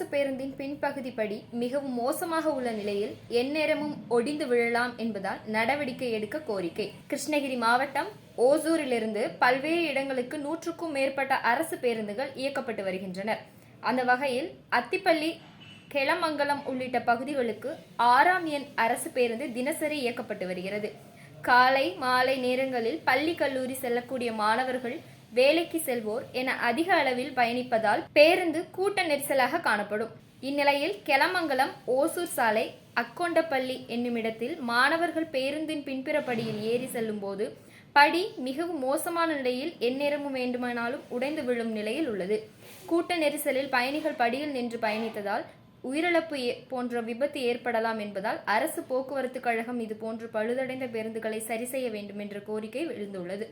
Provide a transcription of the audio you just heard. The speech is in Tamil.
அரசு பேருந்தின் பின்பகுதி படி மிகவும் மோசமாக உள்ள நிலையில் எந்நேரமும் ஒடிந்து விழலாம் என்பதால் நடவடிக்கை எடுக்க கோரிக்கை. கிருஷ்ணகிரி மாவட்டம் ஓசூரிலிருந்து பல்வேறு இடங்களுக்கு 100க்கும் மேற்பட்ட அரசு பேருந்துகள் இயக்கப்பட்டு வருகின்றன. அந்த வகையில் அத்திப்பள்ளி, கெலமங்கலம் உள்ளிட்ட பகுதிகளுக்கு 6ஆம் எண் அரசு பேருந்து தினசரி இயக்கப்பட்டு வருகிறது. காலை மாலை நேரங்களில் பள்ளி கல்லூரி செல்லக்கூடிய மாணவர்கள், வேலைக்கு செல்வோர் என அதிக அளவில் பயணிப்பதால் பேருந்து கூட்ட நெரிசலாக காணப்படும். இந்நிலையில் கெலமங்கலம் ஓசூர் சாலை அக்கொண்டப்பள்ளி என்னுமிடத்தில் மாணவர்கள் பேருந்தின் பின்புறப்படியில் ஏறி செல்லும் போது படி மிகவும் மோசமான நிலையில் எந்நேரமும் வேண்டுமானாலும் உடைந்து விழும் நிலையில் உள்ளது. கூட்ட நெரிசலில் பயணிகள் படியில் நின்று பயணித்ததால் உயிரிழப்பு போன்ற விபத்து ஏற்படலாம் என்பதால் அரசு போக்குவரத்து கழகம் இது போன்ற பழுதடைந்த பேருந்துகளை சரி செய்ய வேண்டும் என்ற கோரிக்கை எழுந்துள்ளது.